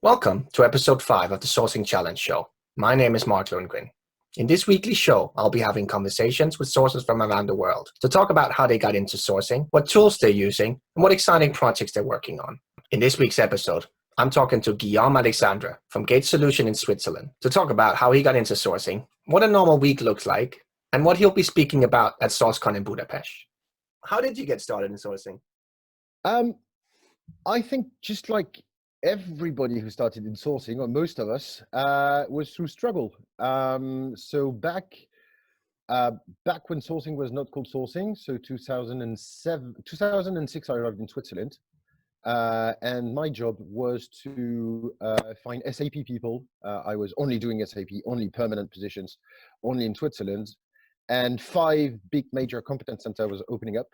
Welcome to episode 5 of the Sourcing Challenge Show. My name is Mark Lundgren. In this weekly show, I'll be having conversations with sourcers from around the world to talk about how they got into sourcing, what tools they're using, and what exciting projects they're working on. In this week's episode, I'm talking to Guillaume Alexandre from Gate Solution in Switzerland to talk about how he got into sourcing, what a normal week looks like, and what he'll be speaking about at Sourcecon in Budapest. How did you get started in sourcing? I think just like everybody who started in sourcing, or most of us, was through struggle. So back when sourcing was not called sourcing, so 2006, I arrived in Switzerland, and my job was to find SAP people. I was only doing SAP, only permanent positions, only in Switzerland, and 5 big major competence centers was opening up.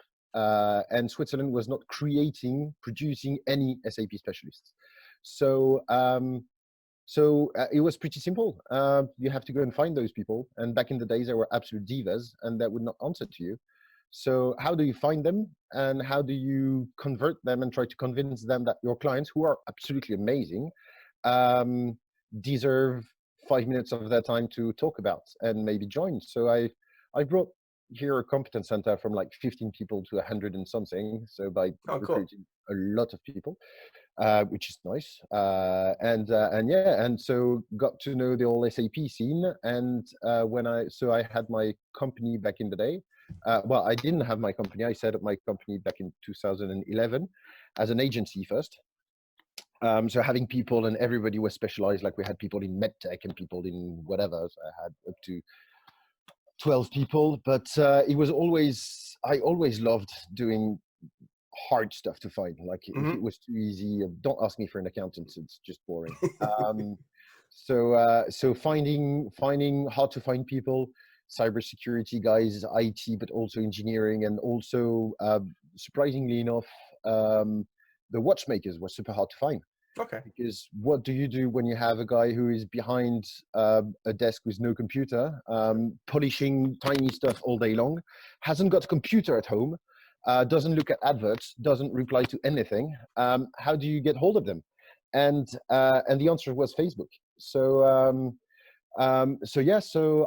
And Switzerland was not producing any SAP specialists. So it was pretty simple. You have to go and find those people. And back in the days, they were absolute divas and that would not answer to you. So how do you find them? And how do you convert them and try to convince them that your clients, who are absolutely amazing, deserve 5 minutes of their time to talk about and maybe join? So I brought here a competence center from like 15 people to 100 and something. So by recruiting a lot of people, which is nice. And so got to know the whole SAP scene. And I had my company back in the day. Well, I didn't have my company. I set up my company back in 2011 as an agency first. So having people, and everybody was specialized. Like we had people in medtech and people in whatever. So I had up to 12 people, but I always loved doing hard stuff to find. Like if it was too easy, don't ask me for an accountant, it's just boring. So finding how to find people, cybersecurity guys, IT, but also engineering, and also surprisingly enough, the watchmakers were super hard to find. Okay. Because what do you do when you have a guy who is behind a desk with no computer, polishing tiny stuff all day long, hasn't got a computer at home, doesn't look at adverts, doesn't reply to anything? How do you get hold of them? And the answer was Facebook. So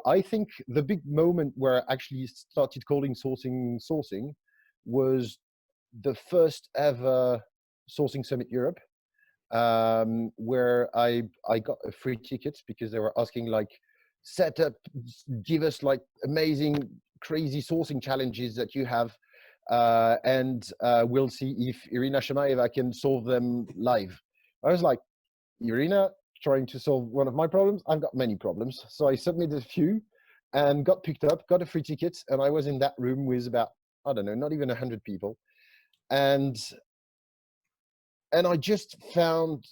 I think the big moment where I actually started calling sourcing was the first ever Sourcing Summit Europe, where I got a free ticket because they were asking like, set up, give us like amazing, crazy sourcing challenges that you have, and we'll see if Irina Shamaeva can solve them live. I was like, Irina trying to solve one of my problems? I've got many problems. So I submitted a few and got picked up, got a free ticket, and I was in that room with about, I don't know, not even 100 people. And I just found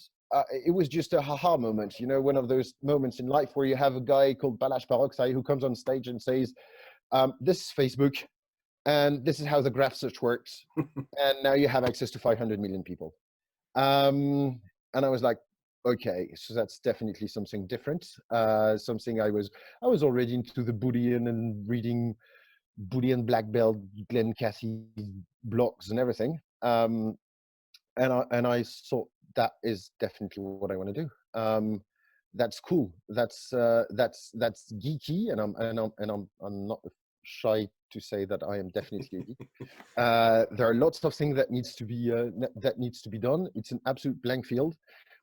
it was just a haha moment, one of those moments in life where you have a guy called Balázs Paroksai who comes on stage and says, this is Facebook, and this is how the graph search works, and now you have access to 500 million people. And I was like, okay, so that's definitely something different. Something I was already into the Boolean and reading Boolean black belt, Glenn Cassie's blogs and everything. And I thought that is definitely what I want to do. That's cool. That's geeky, and I'm not shy to say that I am definitely geeky. There are lots of things that needs to be done. It's an absolute blank field,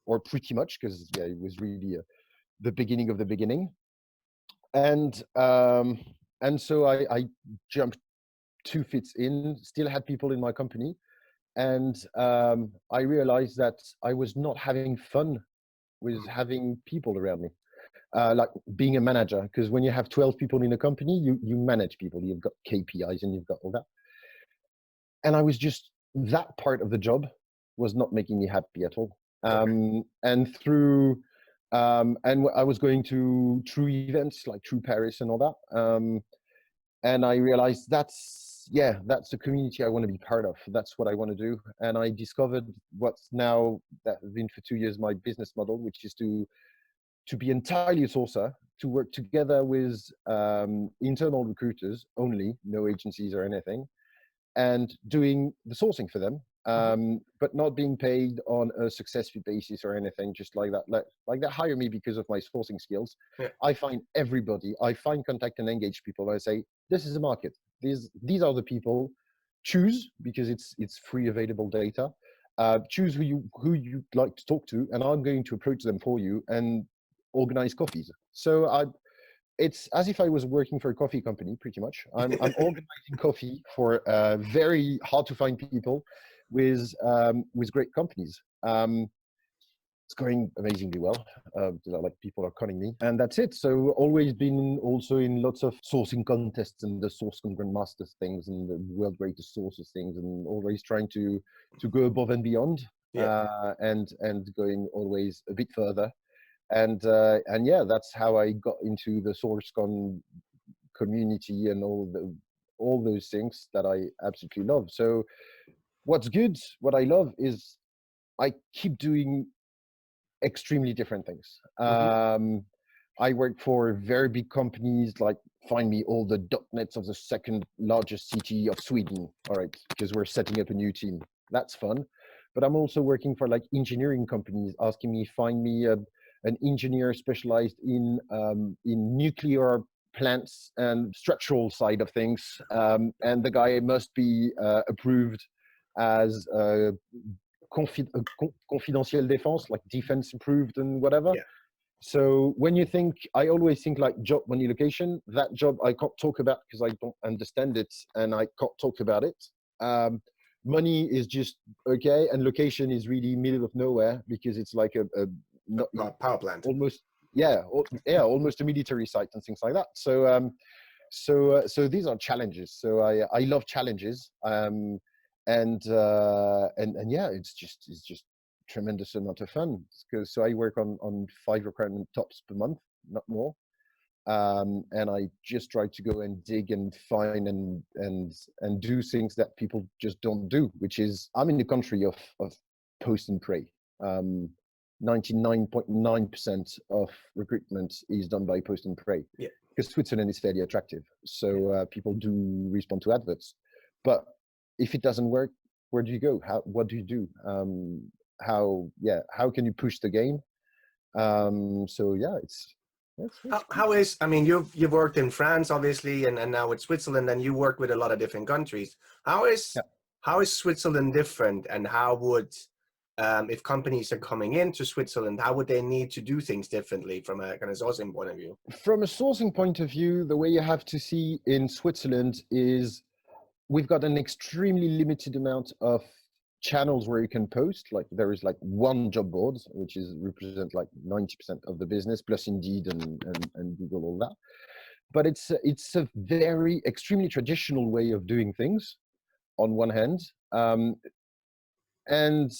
or pretty much, because it was really the beginning of the beginning. And so I jumped 2 feet in. Still had people in my company. And I realized that I was not having fun with having people around me, like being a manager. Because when you have 12 people in a company, you manage people. You've got KPIs and you've got all that. And I was just, that part of the job was not making me happy at all. And through, and I was going to true events like True Paris and all that. And I realized that's the community I want to be part of. That's what I want to do. And I discovered what's now, that has been for 2 years, my business model, which is to be entirely a sourcer, to work together with internal recruiters only, no agencies or anything, and doing the sourcing for them. but not being paid on a success fee basis or anything, just like that. Like that, hire me because of my sourcing skills. Yeah. I find everybody, I find, contact, and engage people. I say, this is the market. These are the people. Choose, because it's free available data. Choose who you'd like to talk to, and I'm going to approach them for you and organize coffees. So it's as if I was working for a coffee company, pretty much. I'm organizing coffee for very hard to find people with great companies. It's going amazingly well. Like, people are calling me, and that's it. So always been also in lots of sourcing contests and the Sourcecon Grandmasters things and the World Greatest Sources things, and always trying to go above and beyond, and going always a bit further. And yeah, that's how I got into the Sourcecon community and all those things that I absolutely love. So what I love is I keep doing extremely different things. I work for very big companies, like, find me all the .NETs of the second largest city of Sweden, all right, because we're setting up a new team. That's fun. But I'm also working for, like, engineering companies asking me, find me an engineer specialized in nuclear plants and structural side of things, and the guy must be approved as confidential defense, like defense approved and whatever. Yeah. So when you think, I always think like job, money, location. That job I can't talk about because I don't understand it, and I can't talk about it. Money is just okay, and location is really middle of nowhere because it's like a not power plant. almost, almost a military site and things like that. So so these are challenges. So I love challenges. And yeah, it's just tremendous amount of fun, because so I work on 5 requirement tops per month, not more. And I just try to go and dig and find and do things that people just don't do, which is, I'm in the country of post and pray. 99.9% of recruitment is done by post and pray. Yeah. Because Switzerland is fairly attractive, so people do respond to adverts. But if it doesn't work, where do you go? What do you do? How can you push the game? So yeah, how is, I mean, you've worked in France, obviously, and now with Switzerland, and you work with a lot of different countries. How is Switzerland different, and how would, if companies are coming into Switzerland, how would they need to do things differently from a kind of sourcing point of view? From a sourcing point of view, the way you have to see in Switzerland is we've got an extremely limited amount of channels where you can post. Like, there is like one job board, which is represent like 90% of the business, plus Indeed and Google, all that. But it's a very extremely traditional way of doing things on one hand. And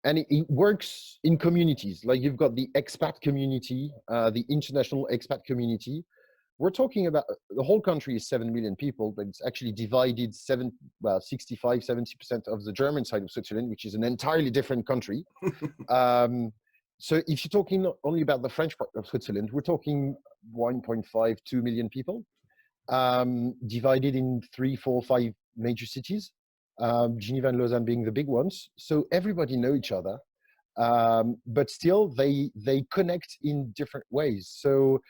it works in communities. Like, you've got the expat community, the international expat community. We're talking about, the whole country is 7 million people, but it's actually divided 65, 70% of the German side of Switzerland, which is an entirely different country. So if you're talking not only about the French part of Switzerland, we're talking 1.5, 2 million people, divided in 3, 4, 5 major cities, Geneva and Lausanne being the big ones. So everybody know each other, but still they connect in different ways. So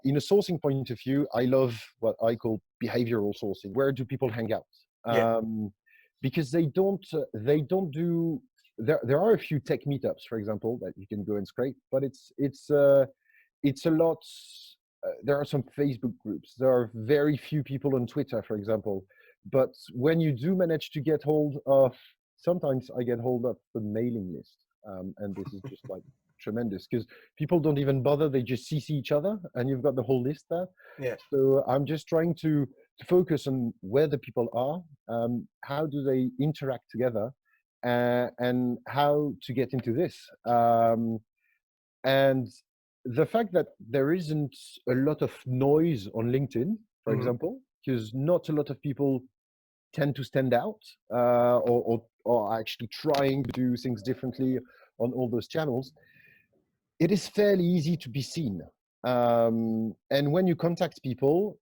in a sourcing point of view, I love what I call behavioral sourcing. Where do people hang out? Because they don't do. There are a few tech meetups, for example, that you can go and scrape, but it's a lot. There are some Facebook groups. There are very few people on Twitter, for example. But when you do manage to get hold of, sometimes I get hold of the mailing list, and this is just like tremendous, because people don't even bother, they just CC each other and you've got the whole list there. So I'm just trying to focus on where the people are, how do they interact together, and how to get into this. And the fact that there isn't a lot of noise on LinkedIn, for example, because not a lot of people tend to stand out, or actually trying to do things differently on all those channels, it is fairly easy to be seen. And when you contact people,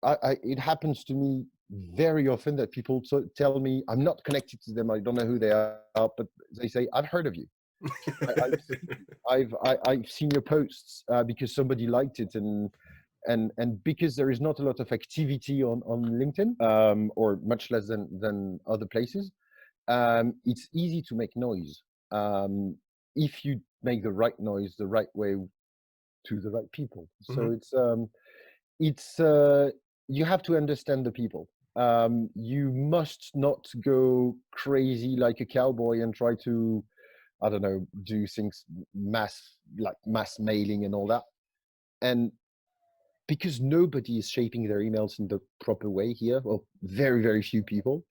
it happens to me very often that people tell me I'm not connected to them. I don't know who they are, but they say, I've heard of you. I've seen your posts because somebody liked it, and because there is not a lot of activity on LinkedIn, or much less than other places. It's easy to make noise if you make the right noise the right way to the right people. So it's you have to understand the people. You must not go crazy like a cowboy and try to, I don't know, do things mass mailing and all that. And because nobody is shaping their emails in the proper way here, well, very, very few people.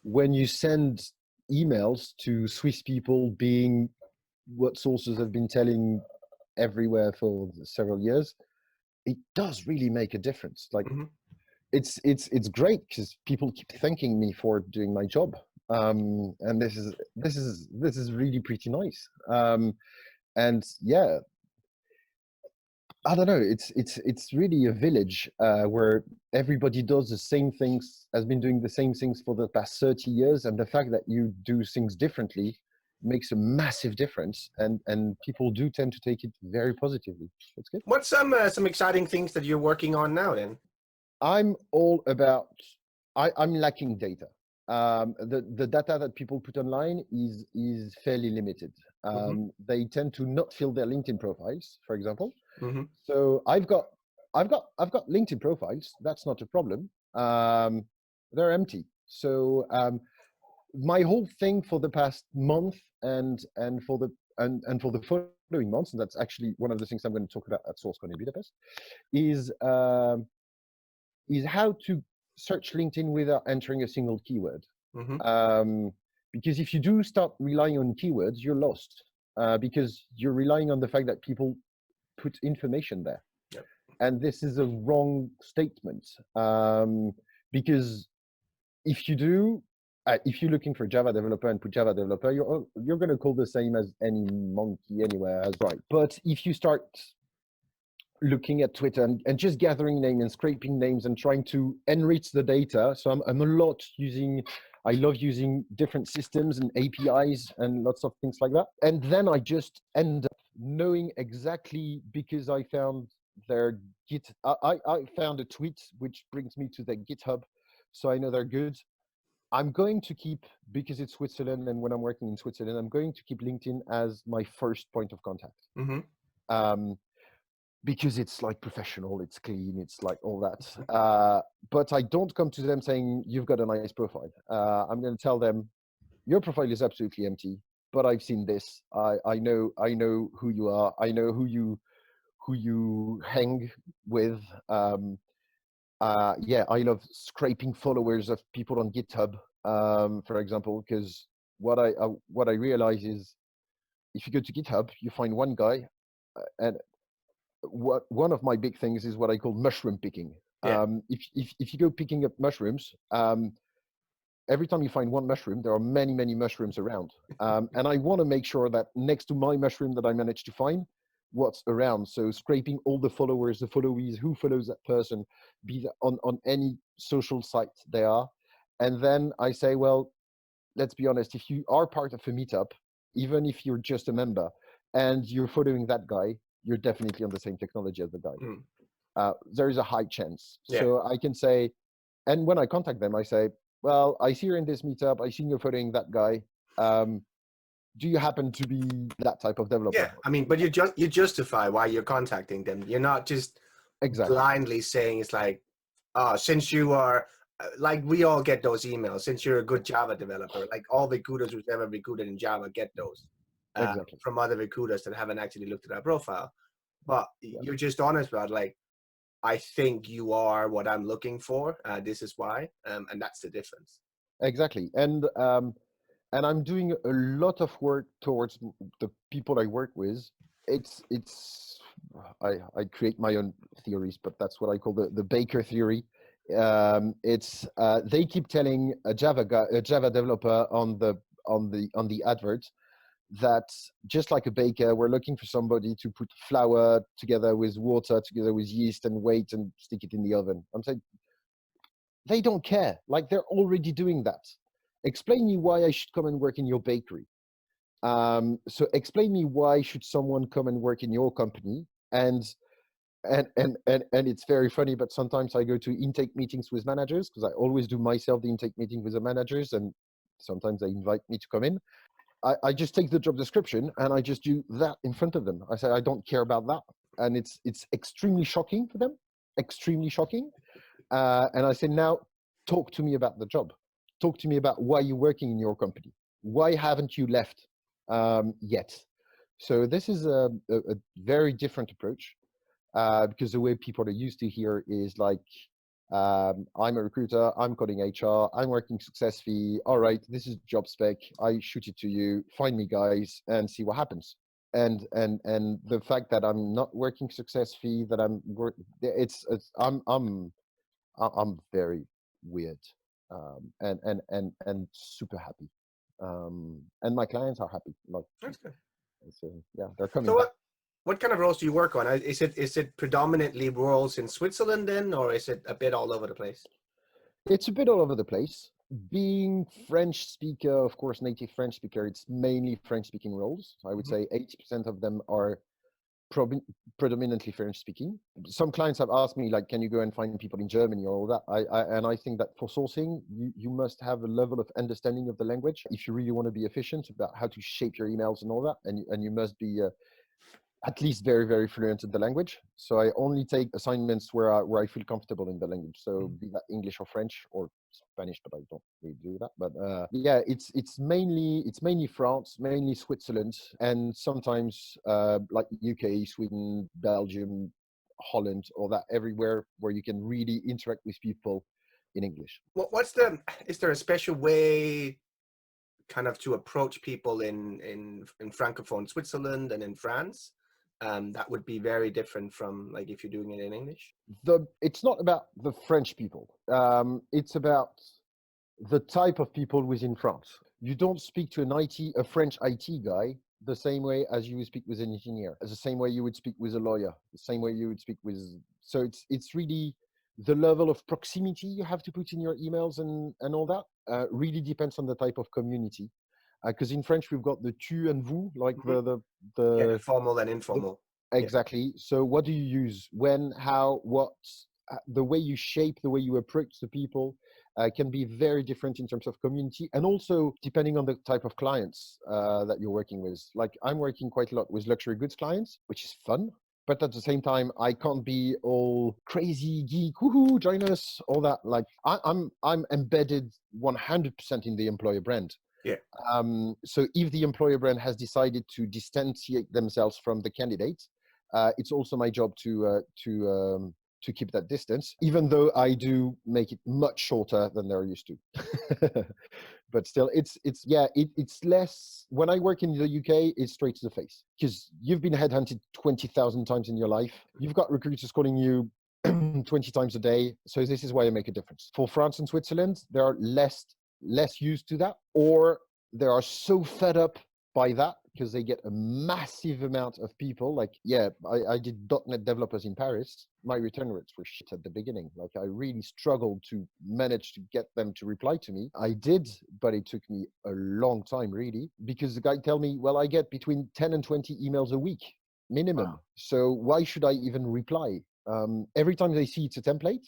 When you send emails to Swiss people, being what sources have been telling everywhere for several years, it does really make a difference. Like it's great because people keep thanking me for doing my job, and this is really pretty nice. And yeah, I don't know. It's really a village where everybody does the same things, has been doing the same things for the past 30 years, and the fact that you do things differently makes a massive difference, and people do tend to take it very positively. That's good. What's some exciting things that you're working on now then? I'm all about. I'm lacking data. The data that people put online is fairly limited. They tend to not fill their LinkedIn profiles, for example. So I've got LinkedIn profiles. That's not a problem. They're empty. So my whole thing for the past month and for the following months, and that's actually one of the things I'm going to talk about at Sourcecon in Budapest, is how to search LinkedIn without entering a single keyword. Because if you do start relying on keywords, you're lost, because you're relying on the fact that people put information there. Yep. And this is a wrong statement, because if you do, if you're looking for Java developer and put Java developer, you're going to call the same as any monkey anywhere, as right. But if you start looking at Twitter and just gathering names and scraping names and trying to enrich the data, so I'm a lot using. I love using different systems and APIs and lots of things like that. And then I just end up knowing exactly, because I found their I found a tweet which brings me to their GitHub, so I know they're good. I'm going to keep, because it's Switzerland, and when I'm working in Switzerland, I'm going to keep LinkedIn as my first point of contact. Because it's like professional, it's clean, it's like all that. But I don't come to them saying, you've got a nice profile. I'm going to tell them, your profile is absolutely empty, but I've seen this. I know who you are. I know who you hang with. Yeah, I love scraping followers of people on GitHub, for example, because what I realize is, if you go to GitHub, you find one guy, and one of my big things is what I call mushroom picking. Yeah. If you go picking up mushrooms, every time you find one mushroom, there are many mushrooms around. And I want to make sure that next to my mushroom that I managed to find, what's around. So scraping all the followers, the followees, who follows that person, be that on any social site they are. And then I say, well, let's be honest, if you are part of a meetup, even if you're just a member and you're following that guy, you're definitely on the same technology as the guy. There is a high chance. Yeah. So I can say, and when I contact them, I say, well, I see you're in this meetup. I see you're following that guy. Do you happen to be that type of developer? Yeah, I mean, but you justify why you're contacting them. You're not just blindly saying it's like, since you are, like we all get those emails, since you're a good Java developer, like all recruiters who's ever recruited in Java get those from other recruiters that haven't actually looked at our profile. But you're just honest about, like, I think you are what I'm looking for. This is why, and that's the difference. Exactly. And I'm doing a lot of work towards the people I work with. I create my own theories, but that's what I call the Baker theory. They keep telling a Java developer on the advert that, just like a baker, we're looking for somebody to put flour together with water, together with yeast, and wait and stick it in the oven. I'm saying, They don't care. Like, they're already doing that. Explain me why I should come and work in your bakery. So explain me why should someone come and work in your company. And it's very funny, but sometimes I go to intake meetings with managers, because I always do myself the intake meeting with the managers, and sometimes they invite me to come in. I just take the job description and I just do that in front of them. I say, I don't care about that. And it's extremely shocking for them, extremely shocking. And I say, now talk to me about the job. Talk to me about why you're working in your company. Why haven't you left yet? So this is a very different approach, because the way people are used to here is like, I'm a recruiter, I'm coding HR, I'm working success fee. All right, this is job spec. I shoot it to you, find me guys and see what happens. And the fact that I'm not working success fee, that I'm very weird, and super happy. And my clients are happy. Like, That's good. so yeah, they're coming So back. what kind of roles do you work on? Is it predominantly roles in Switzerland then, or is it a bit all over the place? It's a bit all over the place. Being French speaker, of course, native French speaker, it's mainly French speaking roles. I would say 80% of them are predominantly French speaking. Some clients have asked me, like, can you go and find people in Germany or all that? And I think that for sourcing, you must have a level of understanding of the language if you really want to be efficient about how to shape your emails and all that. And you must be at least very, very fluent in the language. So I only take assignments where I feel comfortable in the language. So be that English or French or Spanish, but I don't really do that. But yeah, it's mainly France, mainly Switzerland, and sometimes like UK, Sweden, Belgium, Holland, or that, everywhere where you can really interact with people in English. Is there a special way kind of to approach people in Francophone Switzerland and in France? That would be very different from like if you're doing it in English. It's not about the French people. It's about the type of people within France. You don't speak to a French IT guy the same way as you would speak with an engineer, the same way you would speak with a lawyer, the same way you would speak with. So it's really the level of proximity you have to put in your emails and all that. Really depends on the type of community. Because in French we've got the tu and vous, like the formal and informal. Exactly. Yeah. So what do you use? When, how, what? The way you shape, the way you approach the people can be very different in terms of community, and also depending on the type of clients that you're working with. Like, I'm working quite a lot with luxury goods clients, which is fun. But at the same time, I can't be all crazy geek, woohoo, join us, all that. Like, I'm embedded 100% in the employer brand. Yeah. So if the employer brand has decided to distantiate themselves from the candidate, it's also my job to keep that distance, even though I do make it much shorter than they're used to. But still, it's less. When I work in the UK, it's straight to the face, because you've been headhunted 20,000 times in your life. You've got recruiters calling you 20 times a day. So this is why I make a difference. For France and Switzerland, they are less used to that, or they are so fed up by that because they get a massive amount of people. Like, yeah, I did .NET developers in Paris. My return rates were shit at the beginning. Like, I really struggled to manage to get them to reply to me. I did, but it took me a long time, really, because the guy tell me, well, I get between 10 and 20 emails a week minimum. Wow. So why should I even reply? Every time they see it's a template,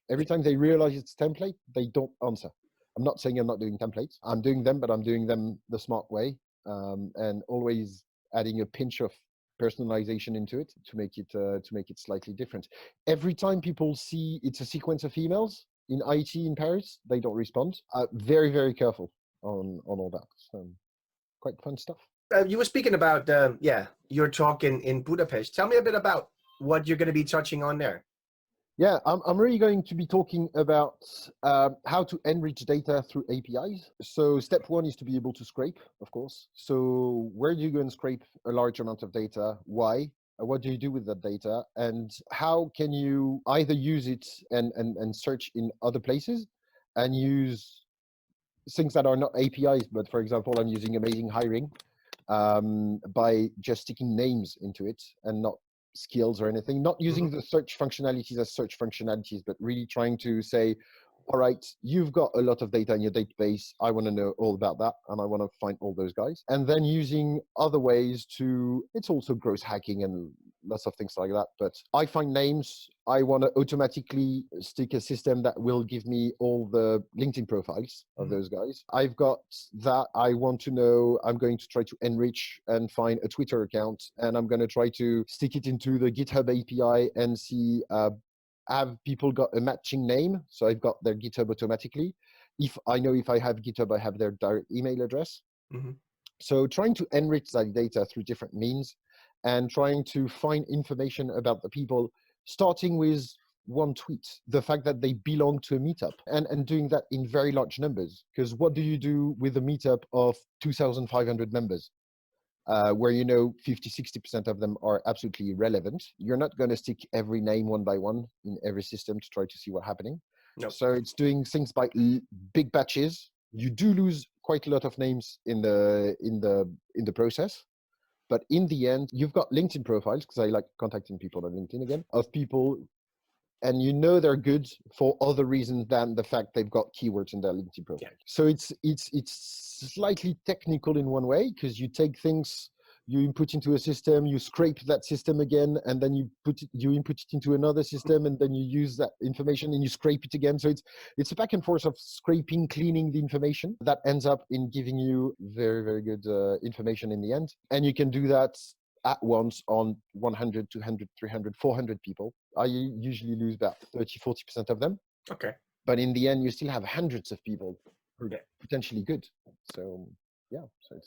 every time they realize it's a template, they don't answer. I'm not saying I'm not doing templates. I'm doing them, but I'm doing them the smart way, and always adding a pinch of personalization into it to make it slightly different. Every time people see it's a sequence of emails in IT in Paris, they don't respond. Very, very careful on all that. So quite fun stuff. You were speaking about your talk in Budapest. Tell me a bit about what you're going to be touching on there. Yeah, I'm really going to be talking about how to enrich data through APIs. So step one is to be able to scrape, of course. So where do you go and scrape a large amount of data? Why? What do you do with that data? And how can you either use it and search in other places and use things that are not APIs, but for example, I'm using Amazing Hiring by just sticking names into it and not skills or anything, not using the search functionalities as search functionalities, but really trying to say, all right, you've got a lot of data in your database. I want to know all about that, and I want to find all those guys. And then using other ways to, it's also gross hacking and lots of things like that. But I find names. I want to automatically stick a system that will give me all the LinkedIn profiles of those guys. I've got that. I want to know, I'm going to try to enrich and find a Twitter account, and I'm going to try to stick it into the GitHub API and see, have people got a matching name? So I've got their GitHub automatically. If I know if I have GitHub, I have their direct email address. So trying to enrich that data through different means and trying to find information about the people, starting with one tweet, the fact that they belong to a meetup, and doing that in very large numbers. Because what do you do with a meetup of 2,500 members? Where 50-60% of them are absolutely irrelevant. You're not going to stick every name one by one in every system to try to see what's happening. Nope. So it's doing things by big batches. You do lose quite a lot of names in the process, but in the end, you've got LinkedIn profiles, because I like contacting people on LinkedIn again, of people, and they're good for other reasons than the fact they've got keywords in their LinkedIn profile. Yeah. So it's slightly technical in one way, because you take things, you input into a system, you scrape that system again, and then you input it into another system, and then you use that information and you scrape it again. So it's a back and forth of scraping, cleaning the information that ends up in giving you very, very good information in the end. And you can do that at once on 100, 200, 300, 400 people. I usually lose about 30-40% of them. Okay. But in the end, you still have hundreds of people who are potentially good. So yeah, so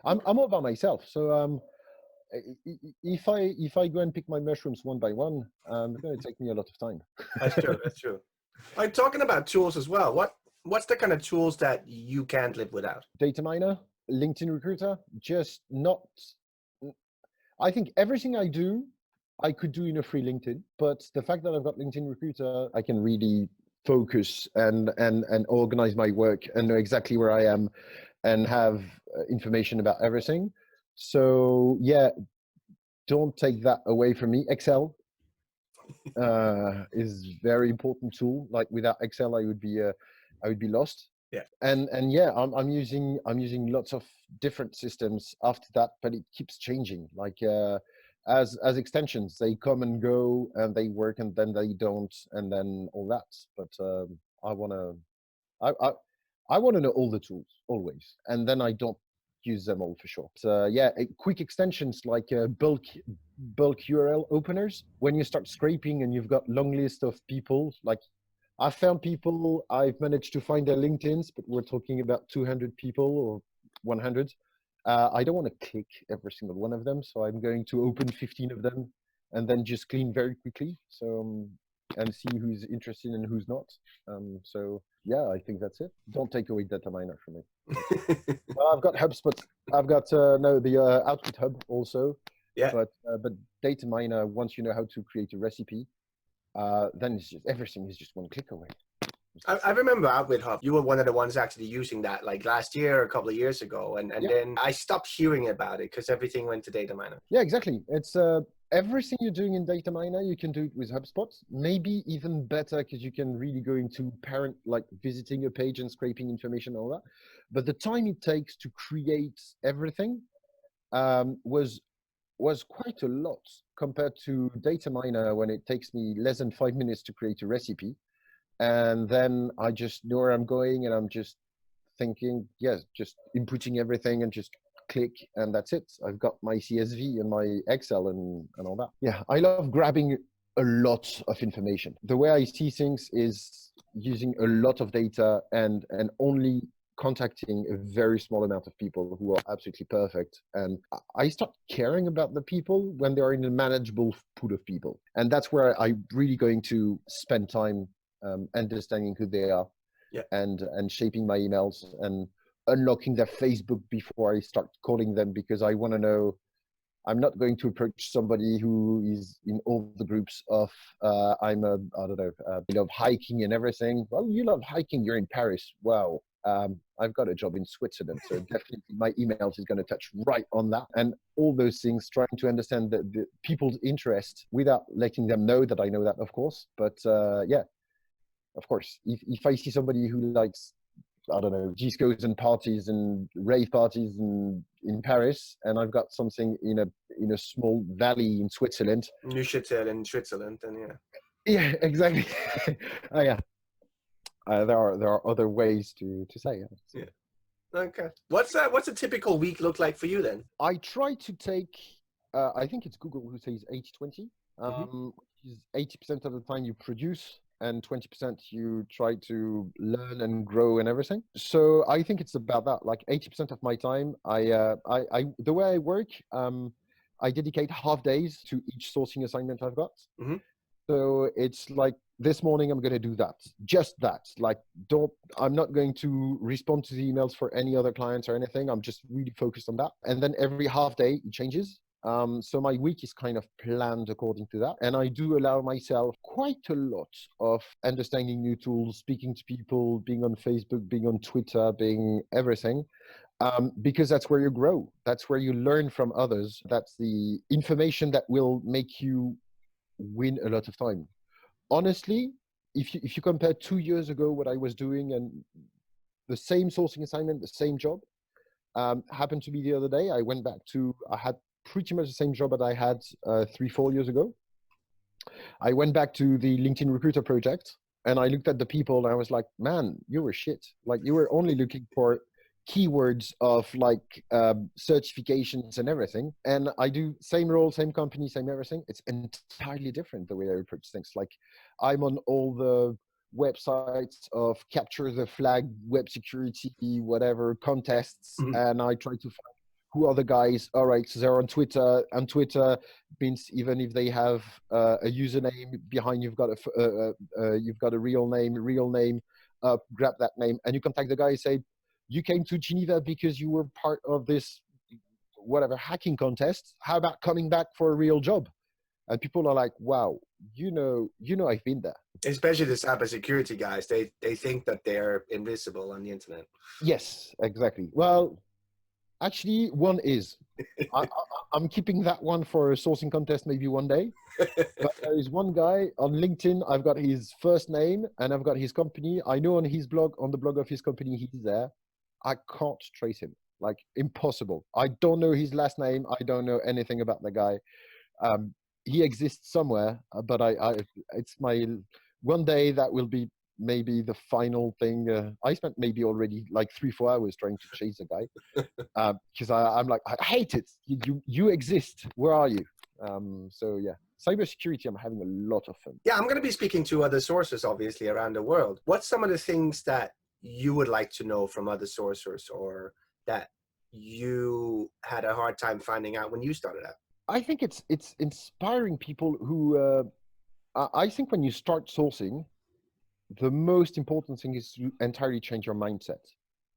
I'm all by myself. So if I go and pick my mushrooms one by one, it's going to take me a lot of time. That's true. That's true. I'm talking about tools as well. What's the kind of tools that you can't live without? Data miner, LinkedIn Recruiter, just not. I think everything I do, I could do in a free LinkedIn, but the fact that I've got LinkedIn Recruiter, I can really focus and organize my work and know exactly where I am and have information about everything. So yeah, don't take that away from me. Excel is very important tool. Like without Excel, I would be lost. Yeah. And yeah, I'm using lots of different systems after that, but it keeps changing. Like as extensions, they come and go, and they work, and then they don't, and then all that. But I wanna know all the tools always, and then I don't use them all for sure. So yeah, quick extensions like bulk URL openers. When you start scraping and you've got long list of people, like I found people, I've managed to find their LinkedIn's, but we're talking about 200 people or 100. I don't want to click every single one of them, so I'm going to open 15 of them and then just clean very quickly. So and see who's interested and who's not. So yeah, I think that's it. Don't take away data miner from me. I've got HubSpot. I've got the Output Hub also. Yeah. But data miner, once you know how to create a recipe, then it's just everything is just one click away. I remember Outwit Hub. You were one of the ones actually using that like last year or a couple of years ago, and then I stopped hearing about it because everything went to data miner. Yeah, exactly. It's everything you're doing in data miner, you can do it with HubSpot. Maybe even better because you can really go into parent, like visiting a page and scraping information and all that. But the time it takes to create everything was quite a lot compared to data miner, when it takes me less than 5 minutes to create a recipe. And then I just know where I'm going, and I'm just thinking, yes, just inputting everything and just click, and that's it. I've got my CSV and my Excel and all that. Yeah, I love grabbing a lot of information. The way I see things is using a lot of data and only contacting a very small amount of people who are absolutely perfect. And I start caring about the people when they are in a manageable pool of people. And that's where I'm really going to spend time understanding who they are, and shaping my emails and unlocking their Facebook before I start calling them, because I want to know. I'm not going to approach somebody who is in all the groups of I don't know, you love hiking and everything. Well, you love hiking, you're in Paris. Wow. I've got a job in Switzerland, so definitely my emails is going to touch right on that. And all those things, trying to understand the people's interest without letting them know that I know that, of course. But yeah, of course, if I see somebody who likes, I don't know, discos and parties and rave parties in Paris, and I've got something in a small valley in Switzerland. Neuchâtel in Switzerland, and yeah. Yeah, exactly. Oh yeah. There are other ways to say it. Yeah. Okay. What's a typical week look like for you then? I try to take. I think it's Google who says 80-20. Which is 80% of the time you produce and 20% you try to learn and grow and everything. So I think it's about that. Like 80% of my time, I the way I work, I dedicate half days to each sourcing assignment I've got. So it's like this morning I'm going to do that, just that. Like, I'm not going to respond to the emails for any other clients or anything. I'm just really focused on that. And then every half day it changes. So my week is kind of planned according to that. And I do allow myself quite a lot of understanding new tools, speaking to people, being on Facebook, being on Twitter, being everything. Because that's where you grow. That's where you learn from others. That's the information that will make you win a lot of time. Honestly, if you compare 2 years ago what I was doing and the same sourcing assignment, the same job, happened to be the other day, I had pretty much the same job that I had 3-4 years ago. I went back to the LinkedIn Recruiter project and I looked at the people and I was like, man, you were shit. Like, you were only looking for keywords of like certifications and everything. And I do same role, same company, same everything. It's entirely different the way I approach things. Like, I'm on all the websites of capture the flag, web security, whatever contests, and I try to find who are the guys. All right, so they're on Twitter, and Twitter means even if they have a username behind, you've got a real name. Grab that name, and you contact the guy and say, you came to Geneva because you were part of this whatever hacking contest. How about coming back for a real job? And people are like, wow, I've been there. Especially the cybersecurity guys, they think that they're invisible on the internet. Yes, exactly. Well, actually, one is. I'm keeping that one for a sourcing contest maybe one day. But there is one guy on LinkedIn. I've got his first name and I've got his company. I know on his blog, on the blog of his company, he's there. I can't trace him. Like, impossible. I don't know his last name. I don't know anything about the guy. He exists somewhere, but it's my one day that will be maybe the final thing. I spent maybe already like 3-4 hours trying to chase a guy because I'm like, I hate it. You exist. Where are you? So yeah, cybersecurity, I'm having a lot of fun. Yeah, I'm going to be speaking to other sources, obviously, around the world. What's some of the things that you would like to know from other sourcers, or that you had a hard time finding out when you started out? I think it's inspiring people who. I think when you start sourcing, the most important thing is to entirely change your mindset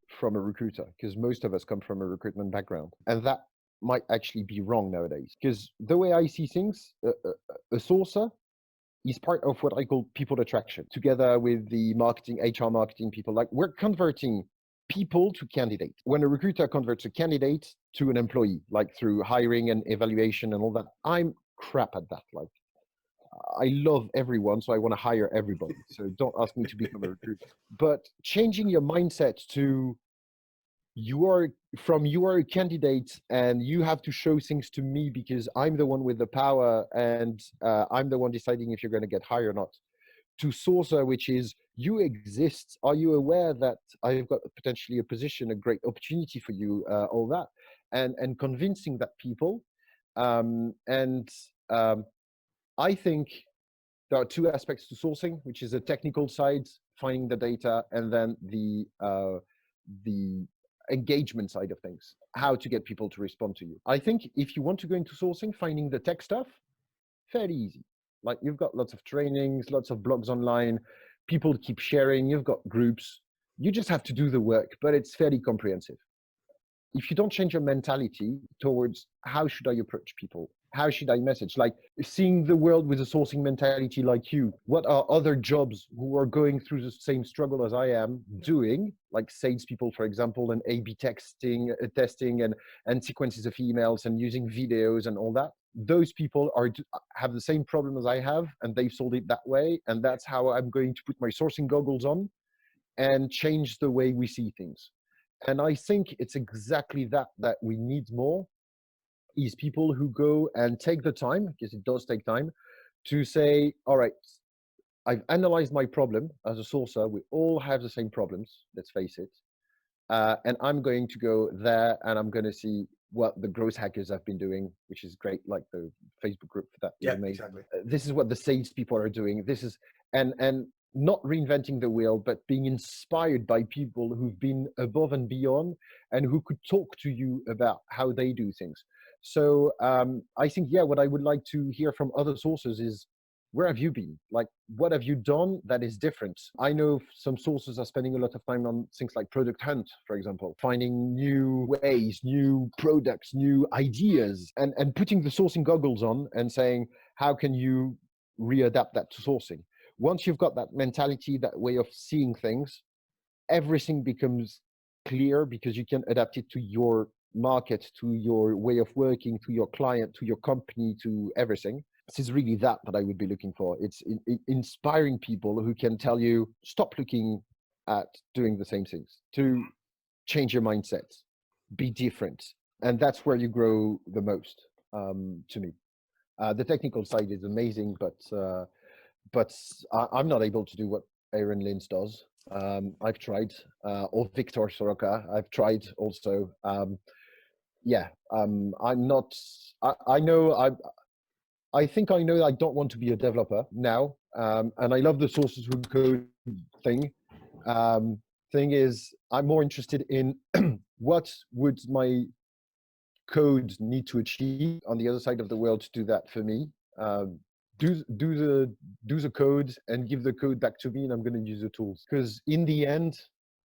from a recruiter, because most of us come from a recruitment background, and that might actually be wrong nowadays. Because the way I see things, a sourcer is part of what I call people attraction, together with the HR marketing people. Like, we're converting people to candidate. When a recruiter converts a candidate to an employee, like through hiring and evaluation and all that, I'm crap at that. Like, I love everyone, so I want to hire everybody. So don't ask me to become a recruiter. But changing your mindset to you are a candidate and you have to show things to me because I'm the one with the power and I'm the one deciding if you're going to get hired or not. To sourcer, which is you exist. Are you aware that I've got potentially a position, a great opportunity for you, all that, and convincing that people. I think there are two aspects to sourcing, which is the technical side, finding the data, and then the engagement side of things, how to get people to respond to you. I think if you want to go into sourcing, finding the tech stuff, fairly easy. Like, you've got lots of trainings, lots of blogs online, people keep sharing, you've got groups. You just have to do the work, but it's fairly comprehensive. If you don't change your mentality towards how should I approach people, how should I message, like seeing the world with a sourcing mentality like you, what are other jobs who are going through the same struggle as I am doing, like salespeople, for example, and A/B testing and sequences of emails and using videos and all that. those people have the same problem as I have, and they've solved it that way. And that's how I'm going to put my sourcing goggles on and change the way we see things. And I think it's exactly that we need more, is people who go and take the time, because it does take time, to say, all right, I've analyzed my problem as a sourcer. We all have the same problems, let's face it. And I'm going to go there and I'm going to see what the growth hackers have been doing, which is great, like the Facebook group that you made. Exactly. This is what the sales people are doing. This is, and not reinventing the wheel, but being inspired by people who've been above and beyond and who could talk to you about how they do things. So I think, yeah, what I would like to hear from other sources is, where have you been? Like, what have you done that is different? I know some sources are spending a lot of time on things like product hunt, for example, finding new ways, new products, new ideas, and putting the sourcing goggles on and saying, how can you readapt that to sourcing? Once you've got that mentality, that way of seeing things, everything becomes clear because you can adapt it to your market, to your way of working, to your client, to your company, to everything. This is really that I would be looking for. It's inspiring people who can tell you, stop looking at doing the same things, to change your mindset, be different. And that's where you grow the most, to me. The technical side is amazing, but I'm not able to do what Aaron Lins does. I've tried, or Victor Soroka. I've tried also. I'm not, I think I know I don't want to be a developer now. And I love the sources who code thing. Thing is, I'm more interested in what would my code need to achieve on the other side of the world to do that for me. Do the code and give the code back to me, and I'm going to use the tools. Because in the end,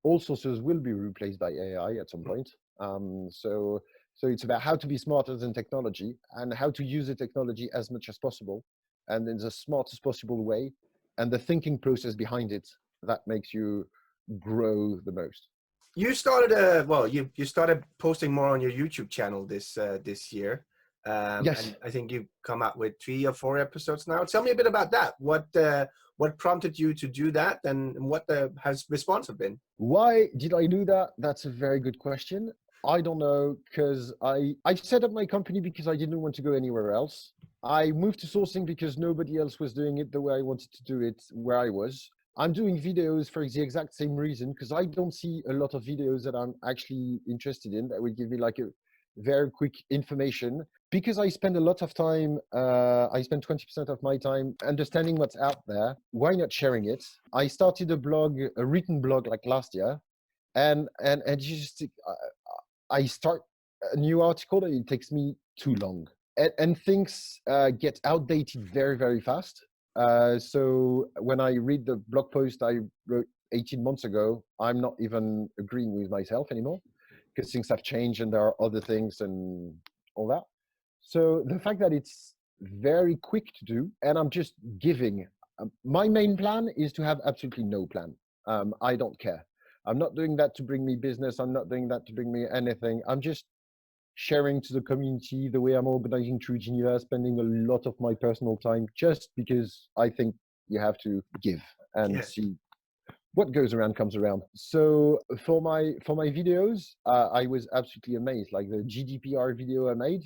all sources will be replaced by AI at some point. So it's about how to be smarter than technology and how to use the technology as much as possible and in the smartest possible way. And the thinking process behind it, that makes you grow the most. You started you started posting more on your YouTube channel this year. Yes. And I think you've come out with 3 or 4 episodes now. Tell me a bit about that. What prompted you to do that, and what has response been? Why did I do that? That's a very good question. I don't know, because I set up my company because I didn't want to go anywhere else. I moved to sourcing because nobody else was doing it the way I wanted to do it where I was. I'm doing videos for the exact same reason, because I don't see a lot of videos that I'm actually interested in that would give me like a very quick information. Because I spend a lot of time, I spend 20% of my time understanding what's out there. Why not sharing it? I started a blog, a written blog, like last year, and just I start a new article and it takes me too long, and things get outdated very, very fast. So when I read the blog post I wrote 18 months ago, I'm not even agreeing with myself anymore, because things have changed and there are other things and all that. So the fact that it's very quick to do, and I'm just giving, my main plan is to have absolutely no plan. I don't care. I'm not doing that to bring me business. I'm not doing that to bring me anything. I'm just sharing to the community the way I'm organizing through Geneva, spending a lot of my personal time, just because I think you have to give and see what goes around comes around. So for my videos, I was absolutely amazed. Like the GDPR video I made,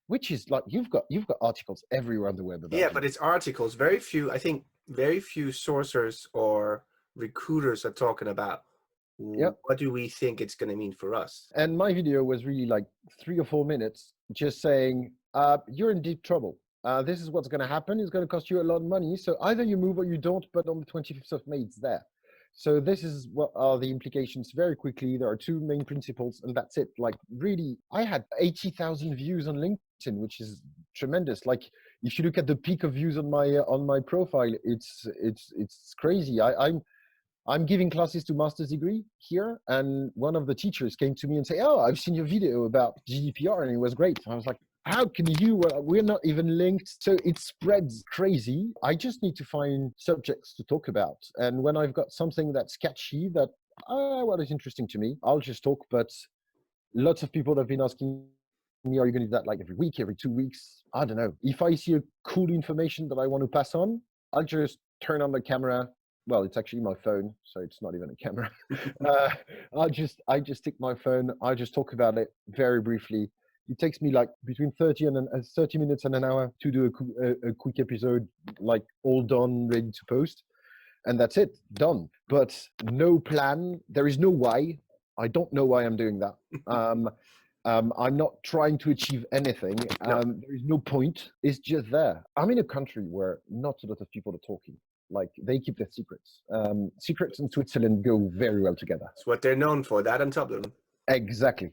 which is like, you've got articles everywhere on the web about but it's articles. Very few sourcers or recruiters are talking about what do we think it's going to mean for us. And my video was really like 3 or 4 minutes, just saying, you're in deep trouble. This is what's going to happen. It's going to cost you a lot of money. So either you move or you don't, but on the 25th of May, it's there. So this is what are the implications very quickly. There are 2 main principles, and that's it. Like, really, I had 80,000 views on LinkedIn, which is tremendous. Like, if you look at the peak of views on my profile, it's crazy. I'm giving classes to master's degree here, and one of the teachers came to me and say, "Oh, I've seen your video about GDPR and it was great." I was like, how can you, we're not even linked. So it spreads crazy. I just need to find subjects to talk about. And when I've got something that's catchy, that, what is interesting to me, I'll just talk. But lots of people have been asking me, are you going to do that like every week, every 2 weeks? I don't know. If I see a cool information that I want to pass on, I'll just turn on the camera. Well, it's actually my phone, so it's not even a camera. I just stick my phone. I just talk about it very briefly. It takes me like between 30 minutes and an hour to do a quick episode, like all done, ready to post. And that's it, done. But no plan. There is no why. I don't know why I'm doing that. I'm not trying to achieve anything. There is no point. It's just there. I'm in a country where not a lot of people are talking. Like, they keep their secrets. Secrets in Switzerland go very well together. It's what they're known for, that and Dublin. Exactly.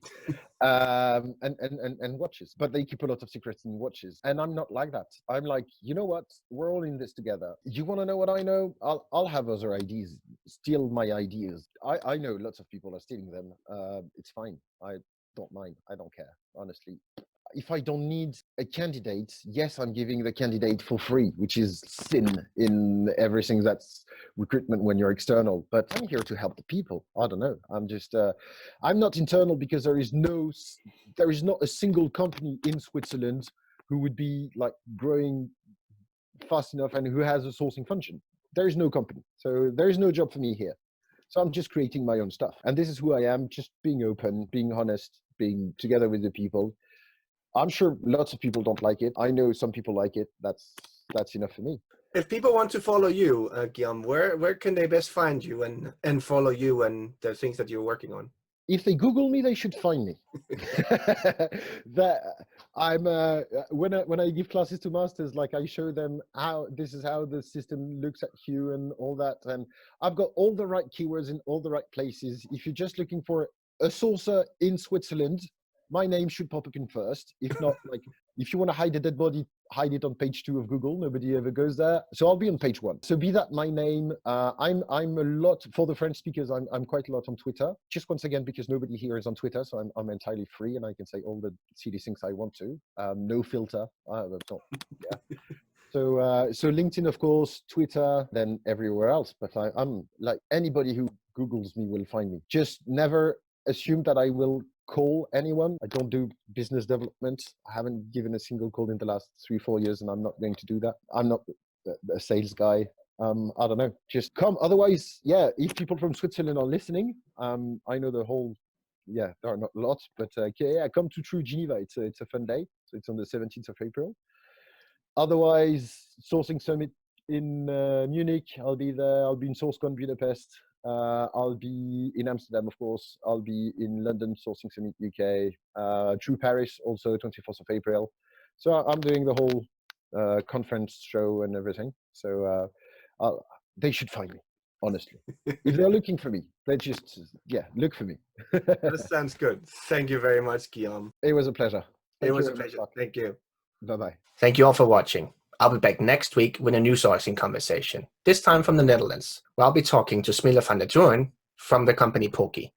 And watches, but they keep a lot of secrets in watches, and I'm not like that. I'm like, you know what, we're all in this together. You want to know what I know? I'll have other ideas. Steal my ideas. I know lots of people are stealing them. It's fine. I don't mind. I don't care, honestly. If I don't need a candidate, yes, I'm giving the candidate for free, which is sin in everything that's recruitment when you're external. But I'm here to help the people. I don't know. I'm just, I'm not internal because there is not a single company in Switzerland who would be like growing fast enough and who has a sourcing function. There is no company. So there is no job for me here. So I'm just creating my own stuff. And this is who I am, just being open, being honest, being together with the people. I'm sure lots of people don't like it. I know some people like it. That's enough for me. If people want to follow you, Guillaume, where can they best find you and follow you and the things that you're working on? If they Google me, they should find me. That I'm when I give classes to masters, like, I show them how this is how the system looks at you and all that. And I've got all the right keywords in all the right places. If you're just looking for a sourcer in Switzerland, my name should pop up in first. If not, like, if you want to hide a dead body, hide it on page 2 of Google. Nobody ever goes there. So I'll be on page 1. So be that my name. I'm a lot, for the French speakers, I'm quite a lot on Twitter. Just once again, because nobody here is on Twitter, so I'm entirely free and I can say all the silly things I want to. No filter. Yeah. So LinkedIn, of course, Twitter, then everywhere else. But I'm like, anybody who Googles me will find me. Just never assume that I will call anyone. I don't do business development. I haven't given a single call in the last 3-4 years, and I'm not going to do that. I'm not a sales guy. I don't know. Just come. Otherwise, yeah, if people from Switzerland are listening, I know the whole, there are not a lot, but come to True Geneva. It's a fun day. So it's on the 17th of April. Otherwise, Sourcing Summit in Munich, I'll be there. I'll be in Sourcecon Budapest. I'll be in Amsterdam, of course. I'll be in London, Sourcing Summit UK. True Paris, also 24th of April. So I'm doing the whole conference show and everything. So they should find me, honestly. If they're looking for me, they just, look for me. That sounds good. Thank you very much, Guillaume. It was a pleasure. It was a pleasure. Thank you. Bye-bye. Thank you all for watching. I'll be back next week with a new sourcing conversation, this time from the Netherlands, where I'll be talking to Smille van der Toorn from the company Pokey.